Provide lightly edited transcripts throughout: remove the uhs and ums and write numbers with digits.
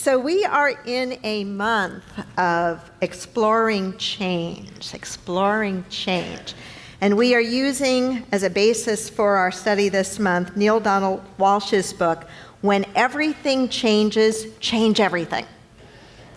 So we are in a month of exploring change. And we are using as a basis for our study this month, Neale Donald Walsh's book, When Everything Changes, Change Everything.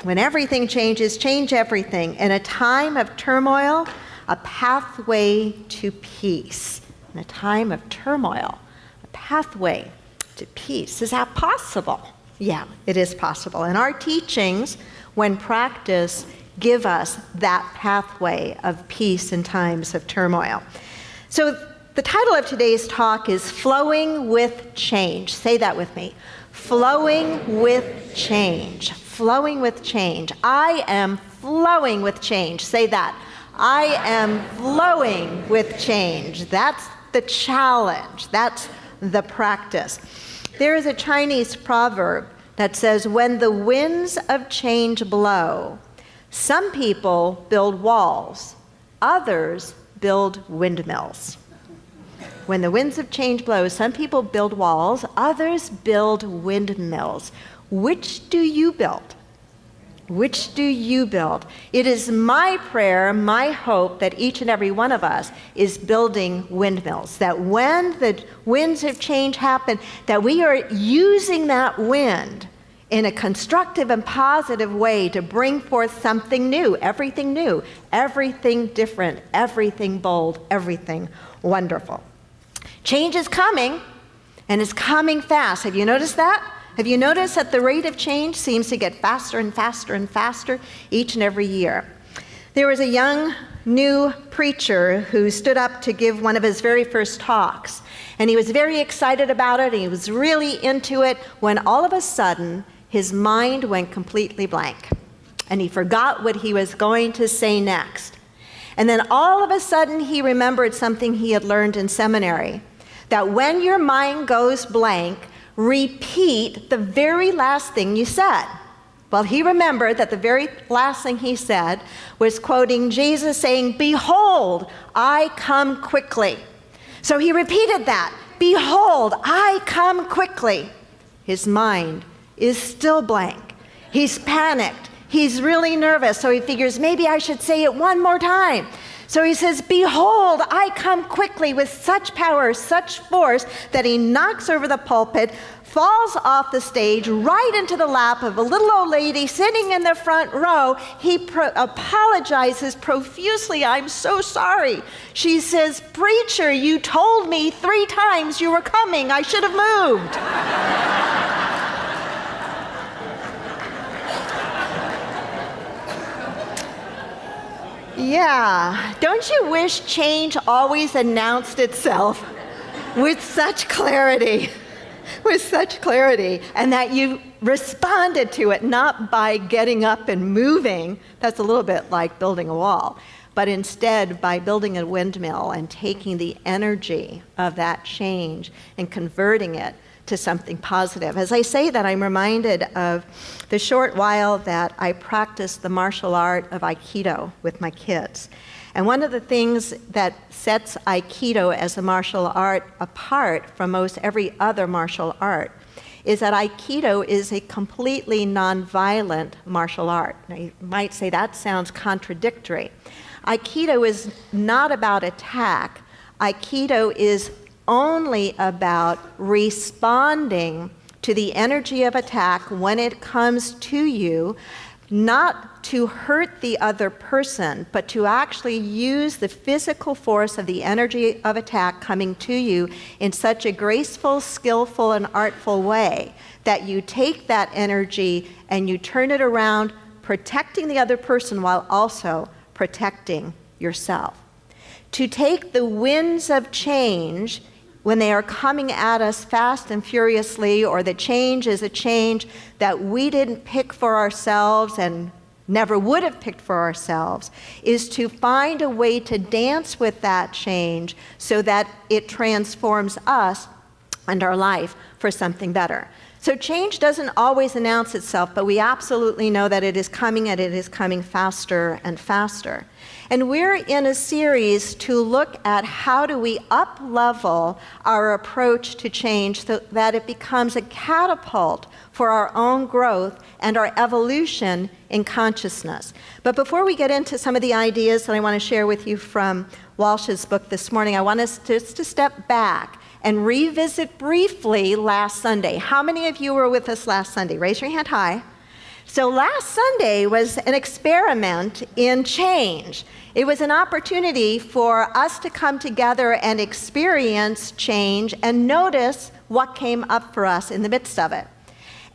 When everything changes, change everything. In a time of turmoil, a pathway to peace. In a time of turmoil, a pathway to peace. Is that possible? Yeah, it is possible. And our teachings, when practiced, give us that pathway of peace in times of turmoil. So the title of today's talk is Flowing with Change. Say that with me. Flowing with change. Flowing with change. I am flowing with change. Say that. I am flowing with change. That's the challenge. That's the practice. There is a Chinese proverb that says, when the winds of change blow, some people build walls, others build windmills. When the winds of change blow, some people build walls, others build windmills. Which do you build? Which do you build? It is my prayer, my hope that each and every one of us is building windmills, that when the winds of change happen, that we are using that wind in a constructive and positive way to bring forth something new, everything different, everything bold, everything wonderful. Change is coming, and it's coming fast. Have you noticed that? Have you noticed that the rate of change seems to get faster and faster and faster each and every year? There was a young, new preacher who stood up to give one of his very first talks, and he was very excited about it, and he was really into it, when all of a sudden, his mind went completely blank, and he forgot what he was going to say next. And then all of a sudden, he remembered something he had learned in seminary, that when your mind goes blank, repeat the very last thing you said. Well, he remembered that the very last thing he said was quoting Jesus saying, "Behold, I come quickly." So he repeated that, "Behold, I come quickly." His mind is still blank. He's panicked. He's really nervous, so he figures maybe I should say it one more time. So he says, "Behold, I come quickly," with such power, such force, that he knocks over the pulpit, falls off the stage, right into the lap of a little old lady sitting in the front row. He apologizes profusely. "I'm so sorry." She says, "Preacher, you told me 3 times you were coming. I should have moved." Yeah, don't you wish change always announced itself with such clarity, and that you responded to it not by getting up and moving, that's a little bit like building a wall, but instead by building a windmill and taking the energy of that change and converting it to something positive. As I say that, I'm reminded of the short while that I practiced the martial art of Aikido with my kids. And one of the things that sets Aikido as a martial art apart from most every other martial art is that Aikido is a completely nonviolent martial art. Now, you might say that sounds contradictory. Aikido is not about attack. Aikido is only about responding to the energy of attack when it comes to you, not to hurt the other person, but to actually use the physical force of the energy of attack coming to you in such a graceful, skillful, and artful way that you take that energy and you turn it around, protecting the other person while also protecting yourself. To take the winds of change when they are coming at us fast and furiously, or the change is a change that we didn't pick for ourselves and never would have picked for ourselves, is to find a way to dance with that change so that it transforms us and our life for something better. So change doesn't always announce itself, but we absolutely know that it is coming, and it is coming faster and faster. And we're in a series to look at how do we up-level our approach to change so that it becomes a catapult for our own growth and our evolution in consciousness. But before we get into some of the ideas that I want to share with you from Walsh's book this morning, I want us just to step back and revisit briefly last Sunday. How many of you were with us last Sunday? Raise your hand high. So last Sunday was an experiment in change. It was an opportunity for us to come together and experience change and notice what came up for us in the midst of it.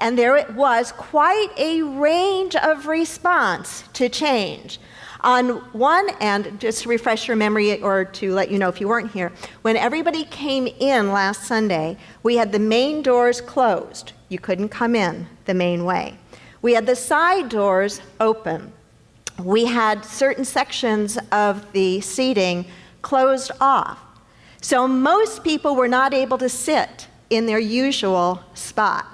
And there it was, quite a range of response to change. On one end, just to refresh your memory or to let you know if you weren't here, when everybody came in last Sunday, we had the main doors closed. You couldn't come in the main way. We had the side doors open. We had certain sections of the seating closed off. So most people were not able to sit in their usual spot.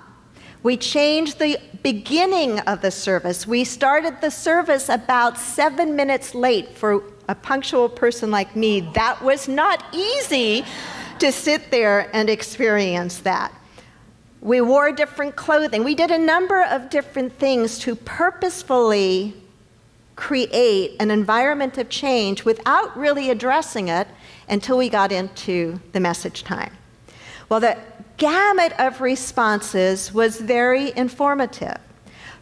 We changed the beginning of the service. We started the service about 7 minutes late. For a punctual person like me, that was not easy to sit there and experience that. We wore different clothing. We did a number of different things to purposefully create an environment of change without really addressing it until we got into the message time. Well, the gamut of responses was very informative.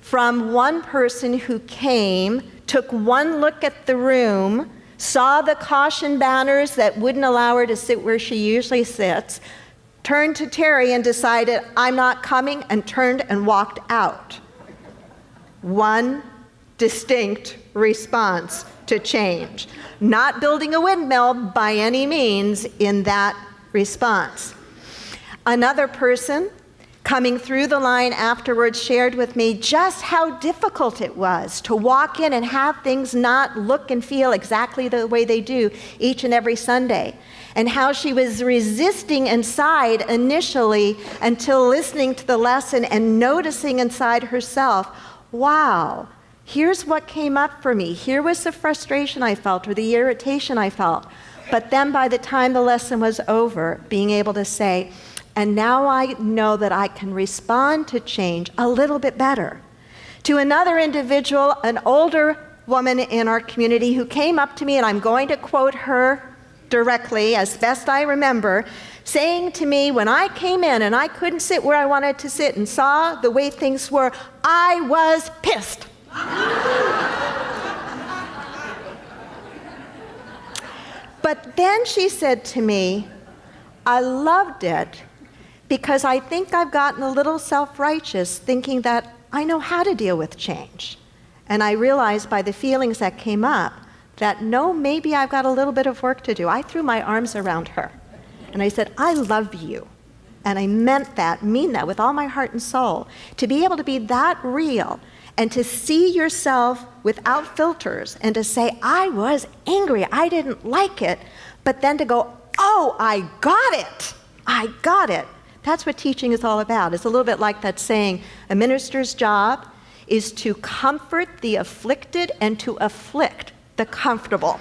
From one person who came, took one look at the room, saw the caution banners that wouldn't allow her to sit where she usually sits, turned to Terry and decided, I'm not coming, and turned and walked out. One distinct response to change. Not building a windmill by any means in that response. Another person coming through the line afterwards shared with me just how difficult it was to walk in and have things not look and feel exactly the way they do each and every Sunday, and how she was resisting inside initially until listening to the lesson and noticing inside herself, wow, here's what came up for me. Here was the frustration I felt or the irritation I felt. But then by the time the lesson was over, being able to say, and now I know that I can respond to change a little bit better. To another individual, an older woman in our community who came up to me, and I'm going to quote her directly as best I remember, saying to me, when I came in and I couldn't sit where I wanted to sit and saw the way things were, I was pissed. But then she said to me, I loved it because I think I've gotten a little self-righteous thinking that I know how to deal with change. And I realized by the feelings that came up that no, maybe I've got a little bit of work to do. I threw my arms around her and I said, I love you. And I meant that, mean that with all my heart and soul. To be able to be that real and to see yourself without filters and to say, I was angry, I didn't like it, but then to go, oh, I got it. I got it. That's what teaching is all about. It's a little bit like that saying, a minister's job is to comfort the afflicted and to afflict the comfortable.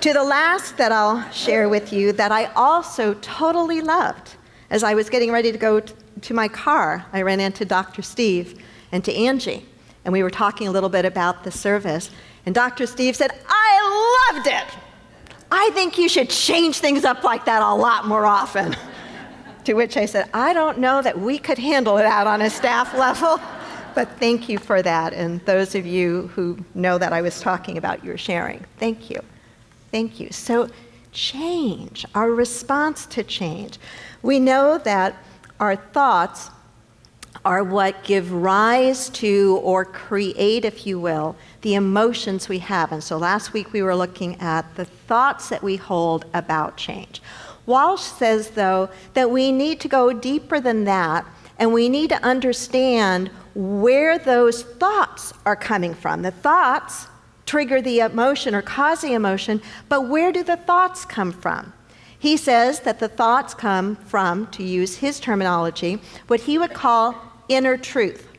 To the last that I'll share with you that I also totally loved. As I was getting ready to go to my car, I ran into Dr. Steve and to Angie, and we were talking a little bit about the service, and Dr. Steve said, I loved it. I think you should change things up like that a lot more often. To which I said, I don't know that we could handle that on a staff level, but thank you for that. And those of you who know that I was talking about your sharing, thank you. Thank you. So change, our response to change. We know that our thoughts are what give rise to or create, if you will, the emotions we have. And so last week we were looking at the thoughts that we hold about change. Walsh says, though, that we need to go deeper than that, and we need to understand where those thoughts are coming from. The thoughts trigger the emotion or cause the emotion, but where do the thoughts come from? He says that the thoughts come from, to use his terminology, what he would call inner truth.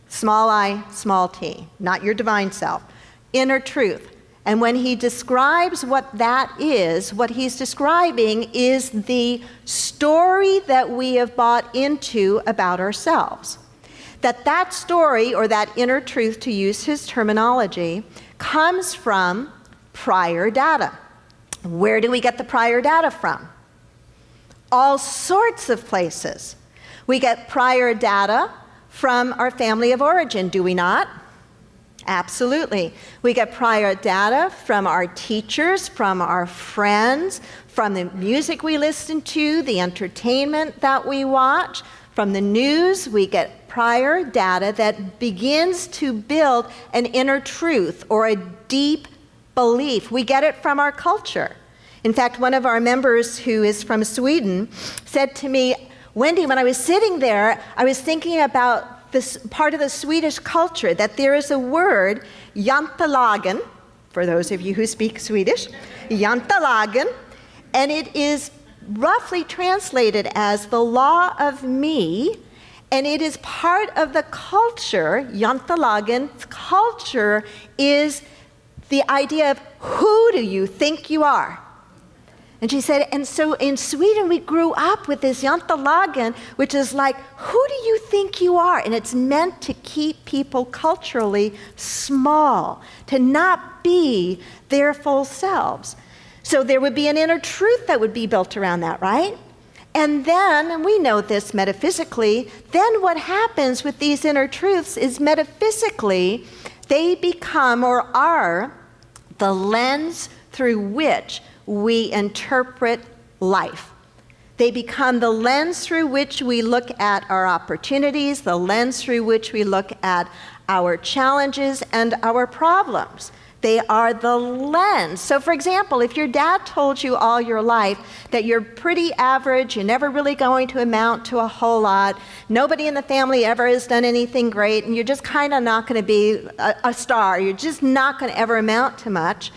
Small I, small t, not your divine self. Inner truth. And when he describes what that is, what he's describing is the story that we have bought into about ourselves. That story, or that inner truth, to use his terminology, comes from prior data. Where do we get the prior data from? All sorts of places. We get prior data from our family of origin, do we not? Absolutely. We get prior data from our teachers, from our friends, from the music we listen to, the entertainment that we watch, from the news. We get prior data that begins to build an inner truth or a deep belief. We get it from our culture. In fact, one of our members who is from Sweden said to me, Wendy, when I was sitting there, I was thinking about this part of the Swedish culture, that there is a word, jantelagen, for those of you who speak Swedish, jantelagen, and it is roughly translated as the law of me, and it is part of the culture. Jantelagen's culture is the idea of who do you think you are? And she said, and so in Sweden we grew up with this jantelagen, which is like, who do you think you are? And it's meant to keep people culturally small, to not be their full selves. So there would be an inner truth that would be built around that, right? And then, and we know this metaphysically, then what happens with these inner truths is metaphysically, they become or are the lens through which we interpret life. They become the lens through which we look at our opportunities, the lens through which we look at our challenges and our problems. They are the lens. So for example, if your dad told you all your life that you're pretty average, you're never really going to amount to a whole lot, nobody in the family ever has done anything great, and you're just kind of not going to be a star, you're just not going to ever amount to much,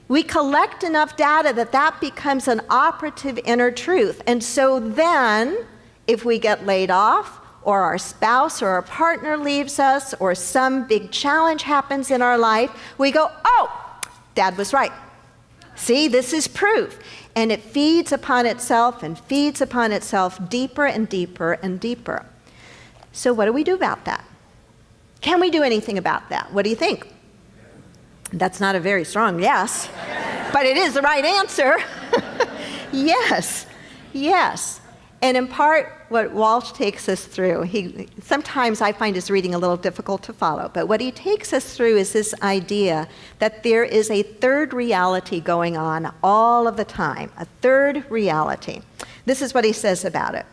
we collect enough data that becomes an operative inner truth. And so then, if we get laid off, or our spouse or our partner leaves us, or some big challenge happens in our life, we go, oh, Dad was right. See, this is proof. And it feeds upon itself and feeds upon itself deeper and deeper and deeper. So what do we do about that? Can we do anything about that? What do you think? That's not a very strong yes, but it is the right answer. Yes, yes. And in part, what Walsh takes us through, sometimes I find his reading a little difficult to follow, but what he takes us through is this idea that there is a third reality going on all of the time, a third reality. This is what he says about it.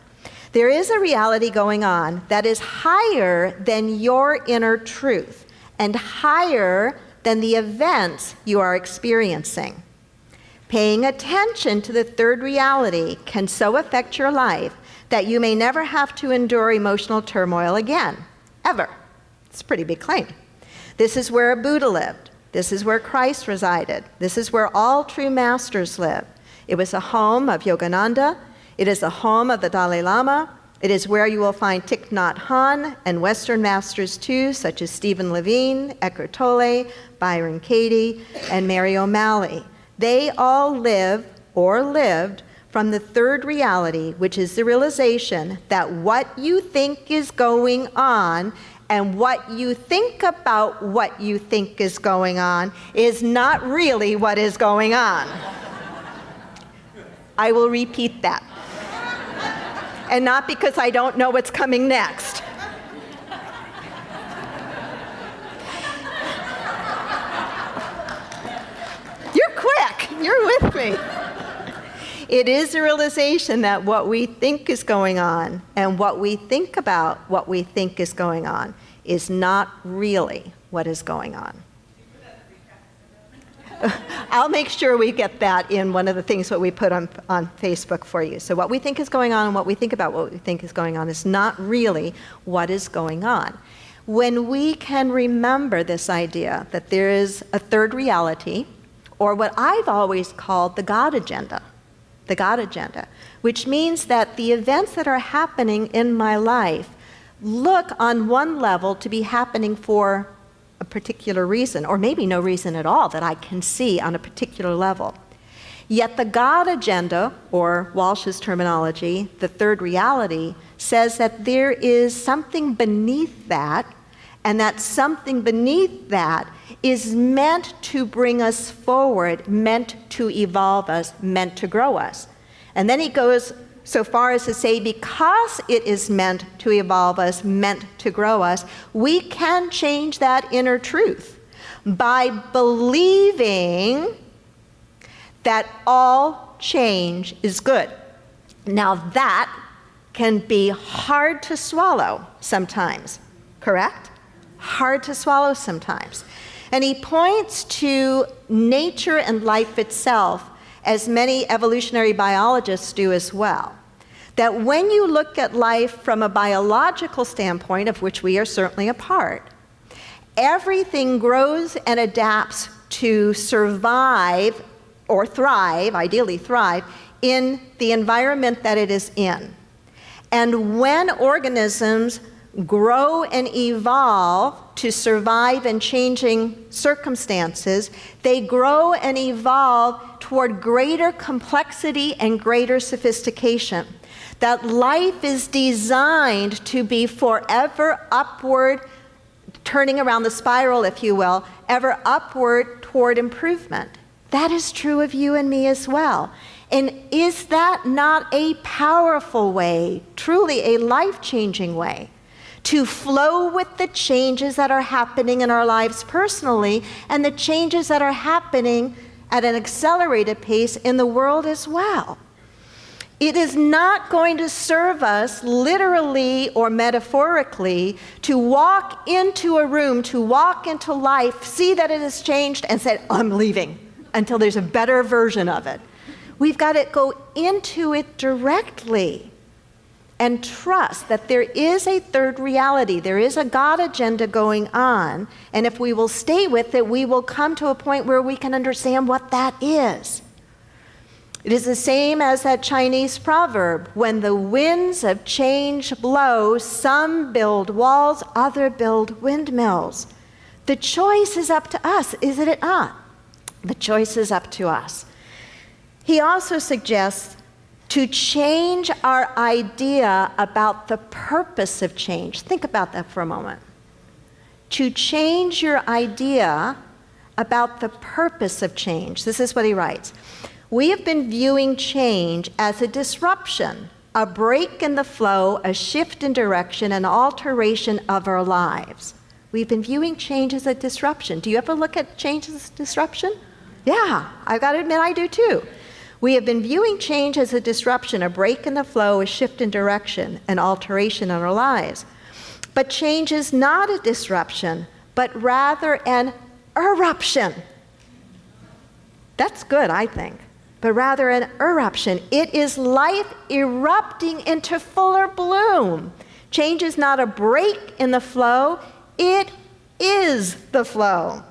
There is a reality going on that is higher than your inner truth and higher than the events you are experiencing. Paying attention to the third reality can so affect your life that you may never have to endure emotional turmoil again, ever. It's a pretty big claim. This is where a Buddha lived. This is where Christ resided. This is where all true masters live. It was a home of Yogananda. It is a home of the Dalai Lama. It is where you will find Thich Nhat Hanh and Western masters too, such as Stephen Levine, Eckhart Tolle, Byron Katie, and Mary O'Malley. They all live or lived from the third reality, which is the realization that what you think is going on and what you think about what you think is going on is not really what is going on. I will repeat that. And not because I don't know what's coming next. You're quick. You're with me. It is a realization that what we think is going on and what we think about what we think is going on is not really what is going on. I'll make sure we get that in one of the things that we put on Facebook for you. So what we think is going on and what we think about what we think is going on is not really what is going on. When we can remember this idea that there is a third reality, or what I've always called the God agenda. the God agenda, which means that the events that are happening in my life look on one level to be happening for a particular reason, or maybe no reason at all that I can see on a particular level. Yet the God agenda, or Walsh's terminology, the third reality, says that there is something beneath that, and that something beneath that is meant to bring us forward, meant to evolve us, meant to grow us. And then he goes so far as to say, because it is meant to evolve us, meant to grow us, we can change that inner truth by believing that all change is good. Now that can be hard to swallow sometimes, correct? Hard to swallow sometimes. And he points to nature and life itself, as many evolutionary biologists do as well. That when you look at life from a biological standpoint, of which we are certainly a part, everything grows and adapts to survive or thrive, ideally thrive, in the environment that it is in. And when organisms grow and evolve to survive in changing circumstances, they grow and evolve toward greater complexity and greater sophistication. That life is designed to be forever upward, turning around the spiral, if you will, ever upward toward improvement. That is true of you and me as well. And is that not a powerful way, truly a life-changing way, to flow with the changes that are happening in our lives personally and the changes that are happening at an accelerated pace in the world as well? It is not going to serve us literally or metaphorically to walk into a room, to walk into life, see that it has changed, and say, I'm leaving until there's a better version of it. We've got to go into it directly and trust that there is a third reality. There is a God agenda going on, and if we will stay with it, we will come to a point where we can understand what that is. It is the same as that Chinese proverb, when the winds of change blow, some build walls, others build windmills. The choice is up to us, isn't it not? The choice is up to us. He also suggests to change our idea about the purpose of change. Think about that for a moment. To change your idea about the purpose of change. This is what he writes. We have been viewing change as a disruption, a break in the flow, a shift in direction, an alteration of our lives. We've been viewing change as a disruption. Do you ever look at change as a disruption? Yeah, I've got to admit I do too. We have been viewing change as a disruption, a break in the flow, a shift in direction, an alteration in our lives. But change is not a disruption, but rather an eruption. That's good, I think. But rather an eruption. It is life erupting into fuller bloom. Change is not a break in the flow, it is the flow.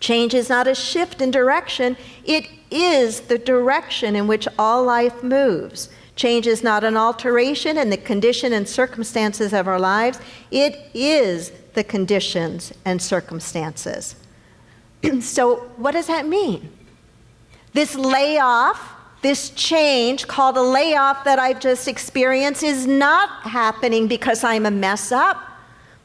Change is not a shift in direction, it is the direction in which all life moves. Change is not an alteration in the condition and circumstances of our lives, it is the conditions and circumstances. So what does that mean? This layoff, this change called a layoff that I've just experienced is not happening because I'm a mess up,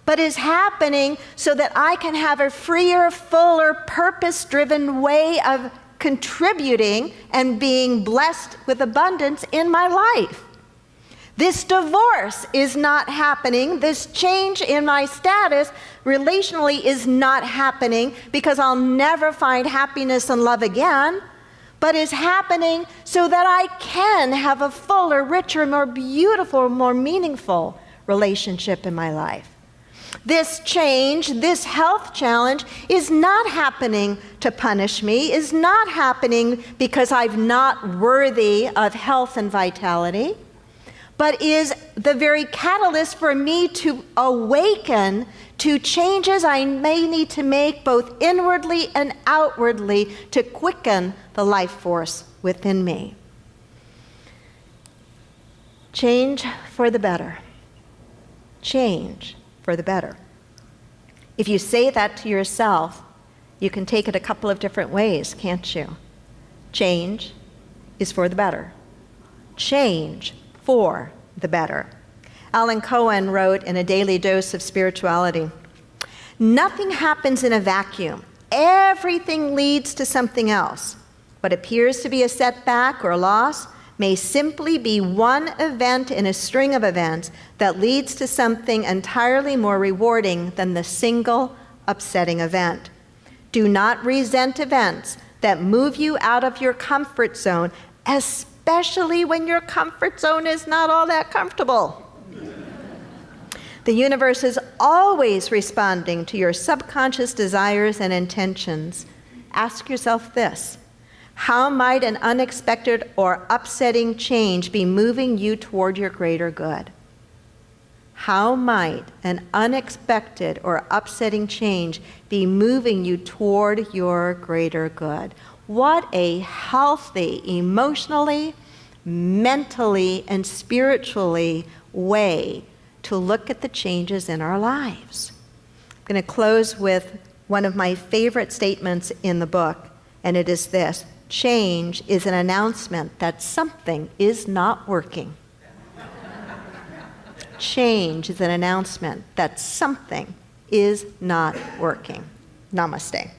but is happening so that I can have a freer, fuller, purpose-driven way of contributing and being blessed with abundance in my life. This divorce is not happening. This change in my status relationally is not happening because I'll never find happiness and love again, but is happening so that I can have a fuller, richer, more beautiful, more meaningful relationship in my life. This change, this health challenge is not happening to punish me, is not happening because I'm not worthy of health and vitality, but is the very catalyst for me to awaken to changes I may need to make both inwardly and outwardly to quicken the life force within me. Change for the better. Change for the better. If you say that to yourself, you can take it a couple of different ways, can't you? Change is for the better. Change for the better. Alan Cohen wrote in A Daily Dose of Spirituality, "Nothing happens in a vacuum. Everything leads to something else. What appears to be a setback or loss may simply be one event in a string of events that leads to something entirely more rewarding than the single upsetting event. Do not resent events that move you out of your comfort zone, especially when your comfort zone is not all that comfortable. The universe is always responding to your subconscious desires and intentions. Ask yourself this: how might an unexpected or upsetting change be moving you toward your greater good? How might an unexpected or upsetting change be moving you toward your greater good? What a healthy, emotionally, mentally, and spiritually way to look at the changes in our lives. I'm going to close with one of my favorite statements in the book, and it is this: change is an announcement that something is not working. Change is an announcement that something is not working. Namaste.